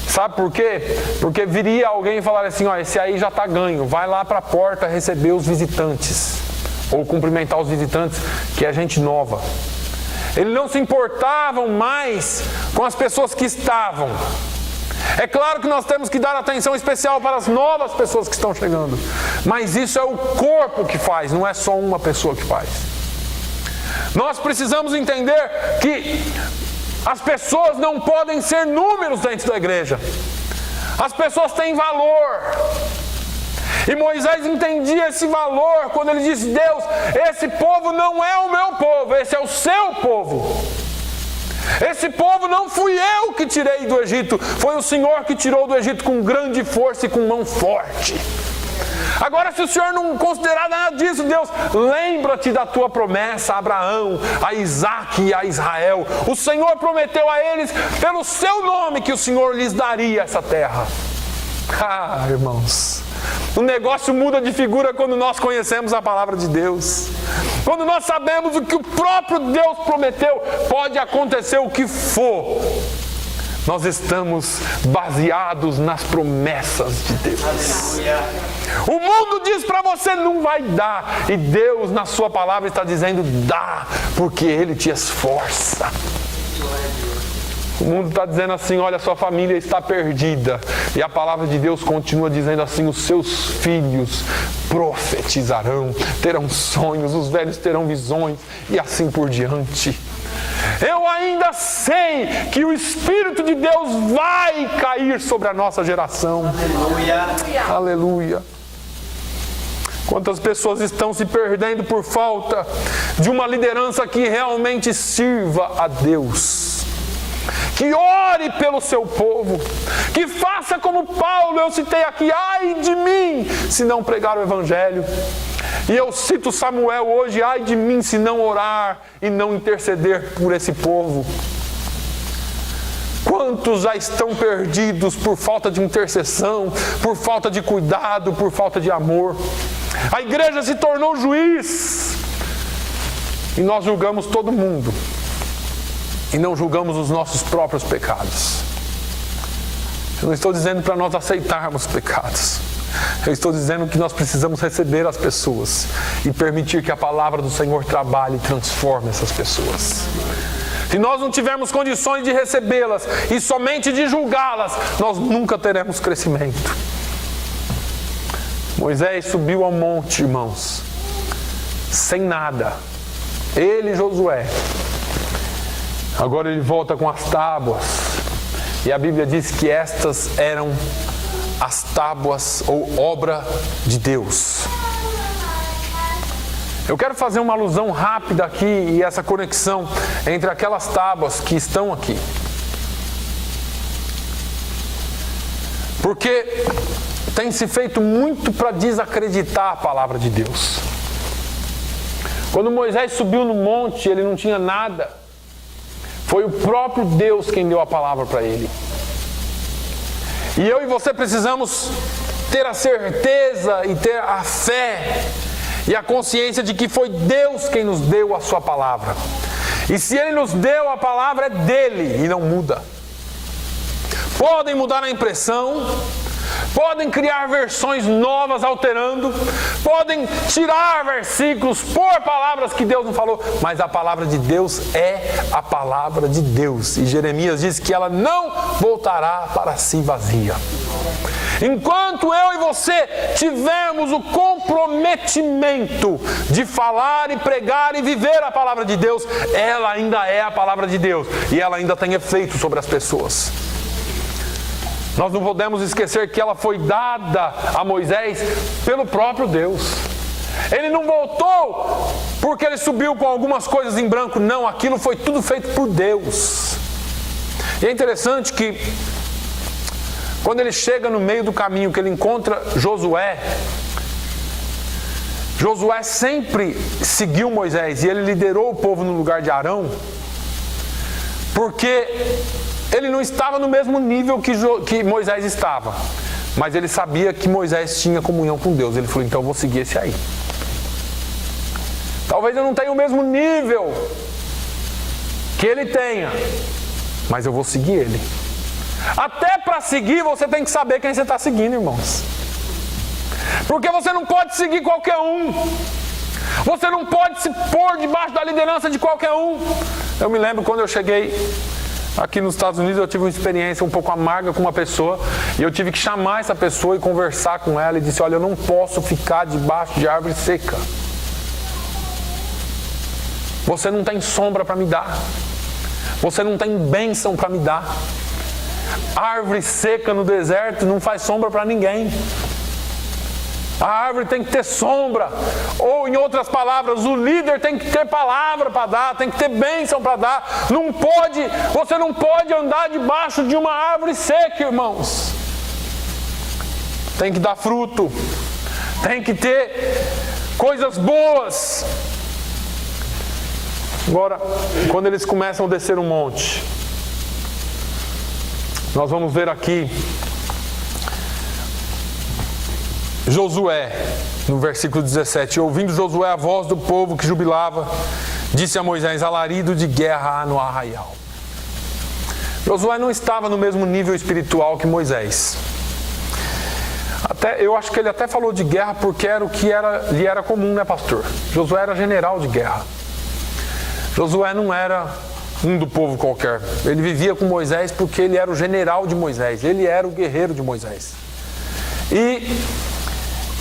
Sabe por quê? Porque viria alguém e falaria assim, ó, esse aí já está ganho, vai lá para a porta receber os visitantes, ou cumprimentar os visitantes, que é gente nova. Eles não se importavam mais com as pessoas que estavam. É claro que nós temos que dar atenção especial para as novas pessoas que estão chegando, mas isso é o corpo que faz, não é só uma pessoa que faz. Nós precisamos entender que as pessoas não podem ser números dentro da igreja. As pessoas têm valor. E Moisés entendia esse valor quando ele disse, Deus, esse povo não é o meu povo, esse é o seu povo. Esse povo não fui eu que tirei do Egito, foi o Senhor que tirou do Egito com grande força e com mão forte. Agora, se o Senhor não considerar nada disso, Deus, lembra-te da tua promessa a Abraão, a Isaque e a Israel. O Senhor prometeu a eles, pelo seu nome, que o Senhor lhes daria essa terra. Ah, irmãos, o negócio muda de figura quando nós conhecemos a palavra de Deus. Quando nós sabemos o que o próprio Deus prometeu, pode acontecer o que for. Nós estamos baseados nas promessas de Deus. O mundo diz para você, não vai dar. E Deus, na sua palavra, está dizendo, dá, porque Ele te esforça. O mundo está dizendo assim, olha, sua família está perdida. E a palavra de Deus continua dizendo assim, os seus filhos profetizarão, terão sonhos, os velhos terão visões, e assim por diante. Eu ainda sei que o Espírito de Deus vai cair sobre a nossa geração. Aleluia. Aleluia. Quantas pessoas estão se perdendo por falta de uma liderança que realmente sirva a Deus. Que ore pelo seu povo. Que faça como Paulo, eu citei aqui, ai de mim, se não pregar o Evangelho. E eu cito Samuel hoje, ai de mim se não orar e não interceder por esse povo. Quantos já estão perdidos por falta de intercessão, por falta de cuidado, por falta de amor. A igreja se tornou juiz e nós julgamos todo mundo e não julgamos os nossos próprios pecados. Eu não estou dizendo para nós aceitarmos pecados. Eu estou dizendo que nós precisamos receber as pessoas e permitir que a palavra do Senhor trabalhe e transforme essas pessoas. Se nós não tivermos condições de recebê-las e somente de julgá-las, nós nunca teremos crescimento. Moisés subiu ao monte, irmãos, sem nada. Ele e Josué. Agora ele volta com as tábuas. E a Bíblia diz que estas eram as tábuas ou obra de Deus. Eu quero fazer uma alusão rápida aqui e essa conexão entre aquelas tábuas que estão aqui. Porque tem se feito muito para desacreditar a palavra de Deus. Quando Moisés subiu no monte, ele não tinha nada. Foi o próprio Deus quem deu a palavra para ele. E eu e você precisamos ter a certeza e ter a fé e a consciência de que foi Deus quem nos deu a sua palavra. E se Ele nos deu a palavra, é dele e não muda. Podem mudar a impressão, podem criar versões novas alterando, podem tirar versículos, pôr palavras que Deus não falou, mas a palavra de Deus é a palavra de Deus. E Jeremias diz que ela não voltará para si vazia. Enquanto eu e você tivermos o comprometimento de falar e pregar e viver a palavra de Deus, ela ainda é a palavra de Deus e ela ainda tem efeito sobre as pessoas. Nós não podemos esquecer que ela foi dada a Moisés pelo próprio Deus. Ele não voltou porque ele subiu com algumas coisas em branco. Não, aquilo foi tudo feito por Deus. E é interessante que quando ele chega no meio do caminho, que ele encontra Josué, Josué sempre seguiu Moisés e ele liderou o povo no lugar de Arão, porque ele não estava no mesmo nível que Moisés estava, mas ele sabia que Moisés tinha comunhão com Deus. Ele falou, então eu vou seguir esse aí. Talvez eu não tenha o mesmo nível que ele tenha, mas eu vou seguir ele. Até para seguir você tem que saber quem você está seguindo, irmãos. Porque você não pode seguir qualquer um. Você não pode se pôr debaixo da liderança de qualquer um. Eu me lembro quando eu cheguei aqui nos Estados Unidos, eu tive uma experiência um pouco amarga com uma pessoa e eu tive que chamar essa pessoa e conversar com ela e disse, olha, eu não posso ficar debaixo de árvore seca. Você não tem sombra para me dar. Você não tem bênção para me dar. Árvore seca no deserto não faz sombra para ninguém. A árvore tem que ter sombra. Ou, em outras palavras, o líder tem que ter palavra para dar, tem que ter bênção para dar. Você não pode andar debaixo de uma árvore seca, irmãos. Tem que dar fruto. Tem que ter coisas boas. Agora, quando eles começam a descer um monte, nós vamos ver aqui Josué, no versículo 17: ouvindo Josué a voz do povo que jubilava, disse a Moisés: alarido de guerra há no arraial. Josué não estava no mesmo nível espiritual que Moisés. Eu acho que ele até falou de guerra porque era o que lhe era comum, né, pastor? Josué era general de guerra. Josué não era um do povo qualquer. Ele vivia com Moisés porque ele era o general de Moisés. Ele era o guerreiro de Moisés. E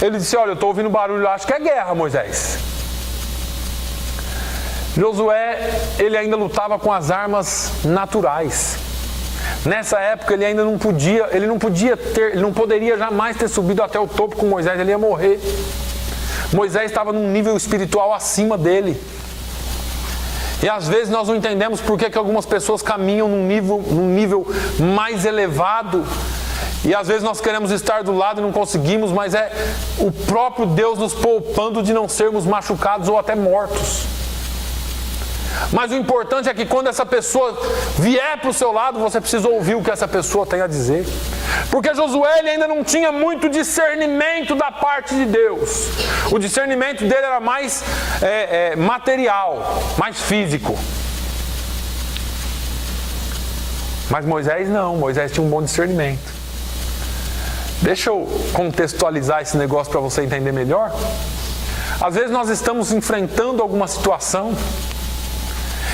ele disse: olha, eu estou ouvindo barulho, acho que é guerra, Moisés. Josué, ele ainda lutava com as armas naturais. Nessa época ele ainda não poderia jamais ter subido até o topo com Moisés, ele ia morrer. Moisés estava num nível espiritual acima dele. E às vezes nós não entendemos por que algumas pessoas caminham num nível mais elevado. E às vezes nós queremos estar do lado e não conseguimos, mas é o próprio Deus nos poupando de não sermos machucados ou até mortos. Mas o importante é que quando essa pessoa vier para o seu lado, você precisa ouvir o que essa pessoa tem a dizer. Porque Josué ele ainda não tinha muito discernimento da parte de Deus. O discernimento dele era mais material, mais físico. Mas Moisés não, Moisés tinha um bom discernimento. Deixa eu contextualizar esse negócio para você entender melhor. Às vezes nós estamos enfrentando alguma situação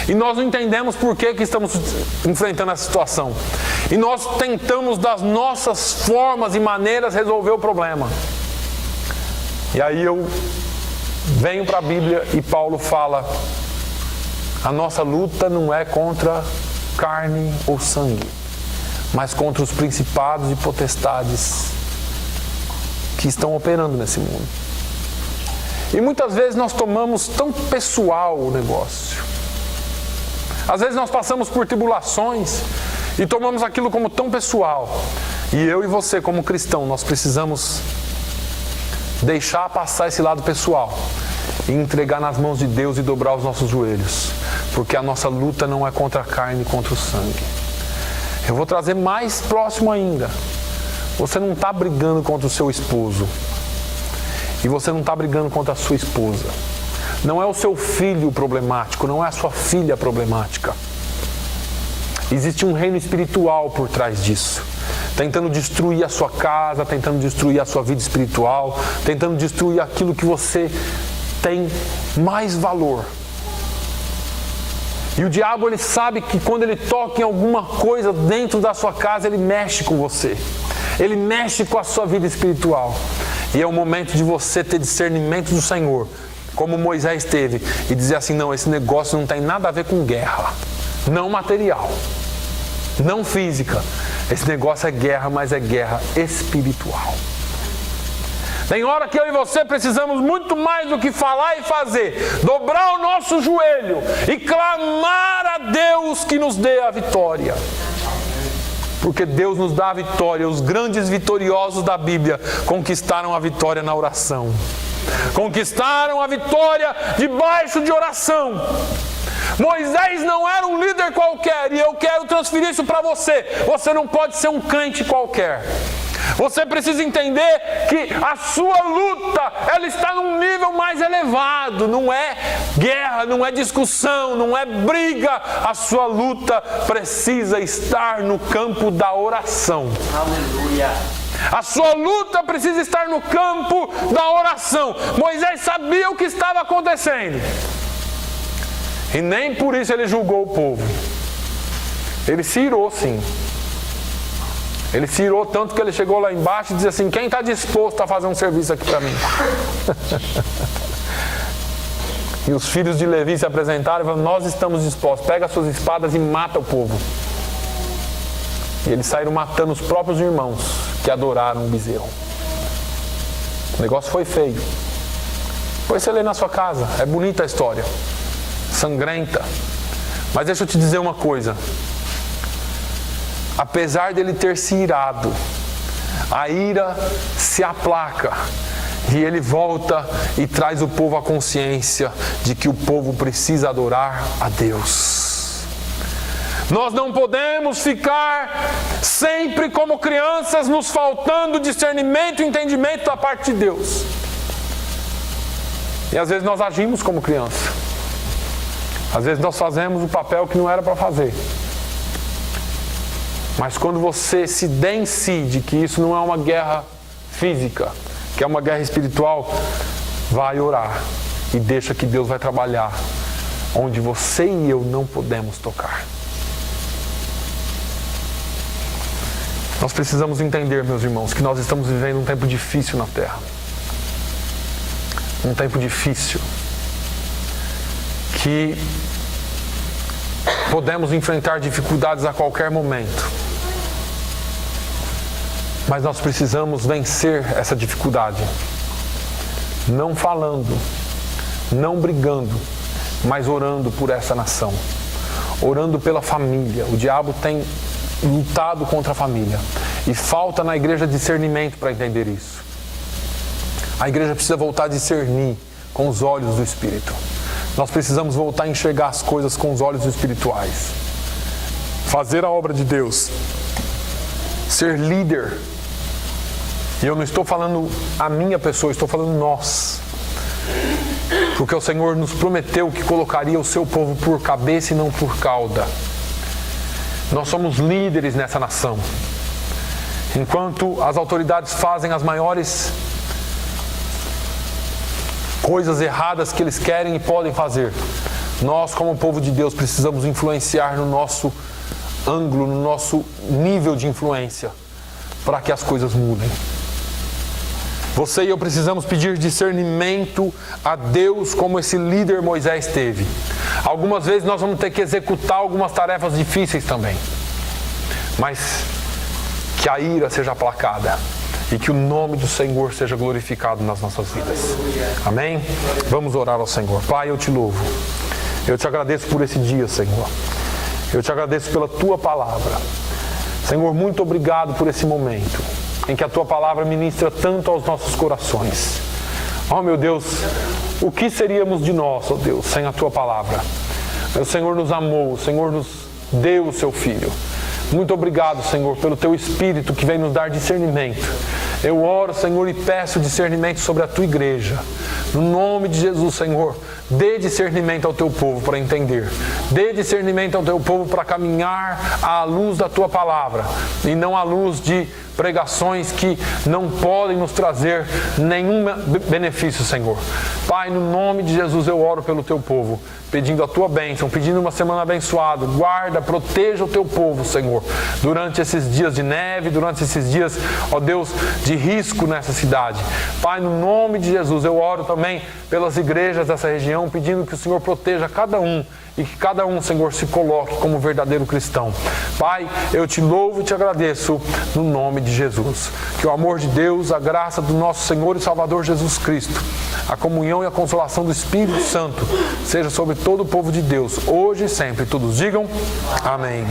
e nós não entendemos por que estamos enfrentando essa situação. E nós tentamos das nossas formas e maneiras resolver o problema. E aí eu venho para a Bíblia e Paulo fala: a nossa luta não é contra carne ou sangue, mas contra os principados e potestades que estão operando nesse mundo. E muitas vezes nós tomamos tão pessoal o negócio. Às vezes nós passamos por tribulações e tomamos aquilo como tão pessoal. E eu e você, como cristão, nós precisamos deixar passar esse lado pessoal e entregar nas mãos de Deus e dobrar os nossos joelhos. Porque a nossa luta não é contra a carne e contra o sangue. Eu vou trazer mais próximo ainda. Você não está brigando contra o seu esposo. E você não está brigando contra a sua esposa. Não é o seu filho problemático, não é a sua filha problemática. Existe um reino espiritual por trás disso, tentando destruir a sua casa, tentando destruir a sua vida espiritual, tentando destruir aquilo que você tem mais valor. E o diabo, ele sabe que quando ele toca em alguma coisa dentro da sua casa, ele mexe com você. Ele mexe com a sua vida espiritual. E é o momento de você ter discernimento do Senhor, como Moisés teve, e dizer assim: não, esse negócio não tem nada a ver com guerra, não material, não física. Esse negócio é guerra, mas é guerra espiritual. Tem hora que eu e você precisamos muito mais do que falar e fazer, dobrar o nosso joelho e clamar a Deus que nos dê a vitória. Porque Deus nos dá a vitória. Os grandes vitoriosos da Bíblia conquistaram a vitória na oração. Conquistaram a vitória debaixo de oração. Moisés não era um líder qualquer, e eu quero transferir isso para você. Você não pode ser um crente qualquer. Você precisa entender que a sua luta, ela está num nível mais elevado. Não é guerra, não é discussão, não é briga. A sua luta precisa estar no campo da oração. Aleluia. A sua luta precisa estar no campo da oração. Moisés sabia o que estava acontecendo. E nem por isso ele julgou o povo. Ele se irou, sim. Ele se irou tanto que ele chegou lá embaixo e disse assim: quem está disposto a fazer um serviço aqui para mim? E os filhos de Levi se apresentaram e falaram: nós estamos dispostos. Pega as suas espadas e mata o povo. E eles saíram matando os próprios irmãos que adoraram o bezerro. O negócio foi feio. Depois você lê na sua casa. É bonita a história. Sangrenta. Mas deixa eu te dizer uma coisa. Apesar dele ter se irado, a ira se aplaca. E ele volta e traz o povo à consciência de que o povo precisa adorar a Deus. Nós não podemos ficar sempre como crianças, nos faltando discernimento e entendimento da parte de Deus. E às vezes nós agimos como criança. Às vezes nós fazemos o papel que não era para fazer. Mas quando você se decide que isso não é uma guerra física, que é uma guerra espiritual, vai orar e deixa que Deus vai trabalhar onde você e eu não podemos tocar. Nós precisamos entender, meus irmãos, que nós estamos vivendo um tempo difícil na Terra. Um tempo difícil. Que podemos enfrentar dificuldades a qualquer momento. Mas nós precisamos vencer essa dificuldade. Não falando, não brigando, mas orando por essa nação. Orando pela família. O diabo tem lutado contra a família. E falta na igreja discernimento para entender isso. A igreja precisa voltar a discernir com os olhos do Espírito. Nós precisamos voltar a enxergar as coisas com os olhos espirituais. Fazer a obra de Deus. Ser líder. E eu não estou falando a minha pessoa, estou falando nós. Porque o Senhor nos prometeu que colocaria o seu povo por cabeça e não por cauda. Nós somos líderes nessa nação. Enquanto as autoridades fazem as maiores coisas erradas que eles querem e podem fazer, nós, como povo de Deus, precisamos influenciar no nosso ângulo, no nosso nível de influência, para que as coisas mudem. Você e eu precisamos pedir discernimento a Deus, como esse líder Moisés teve. Algumas vezes nós vamos ter que executar algumas tarefas difíceis também, mas que a ira seja aplacada e que o nome do Senhor seja glorificado nas nossas vidas. Amém? Vamos orar ao Senhor. Pai, eu te louvo. Eu te agradeço por esse dia, Senhor. Eu te agradeço pela tua palavra. Senhor, muito obrigado por esse momento em que a tua palavra ministra tanto aos nossos corações. Oh, meu Deus, o que seríamos de nós, oh Deus, sem a tua palavra? O Senhor nos amou, o Senhor nos deu o seu Filho. Muito obrigado, Senhor, pelo teu Espírito que vem nos dar discernimento. Eu oro, Senhor, e peço discernimento sobre a tua igreja. No nome de Jesus, Senhor, dê discernimento ao teu povo para entender. Dê discernimento ao teu povo para caminhar à luz da tua palavra e não à luz de pregações que não podem nos trazer nenhum benefício, Senhor. Pai, no nome de Jesus eu oro pelo teu povo, pedindo a tua bênção, pedindo uma semana abençoada. Guarda, proteja o teu povo, Senhor, durante esses dias de neve, durante esses dias, ó Deus, de risco nessa cidade. Pai, no nome de Jesus eu oro também pelas igrejas dessa região, pedindo que o Senhor proteja cada um e que cada um, Senhor, se coloque como verdadeiro cristão. Pai, eu te louvo e te agradeço no nome de Jesus. Que o amor de Deus, a graça do nosso Senhor e Salvador Jesus Cristo, a comunhão e a consolação do Espírito Santo seja sobre todo o povo de Deus, hoje e sempre. Todos digam amém.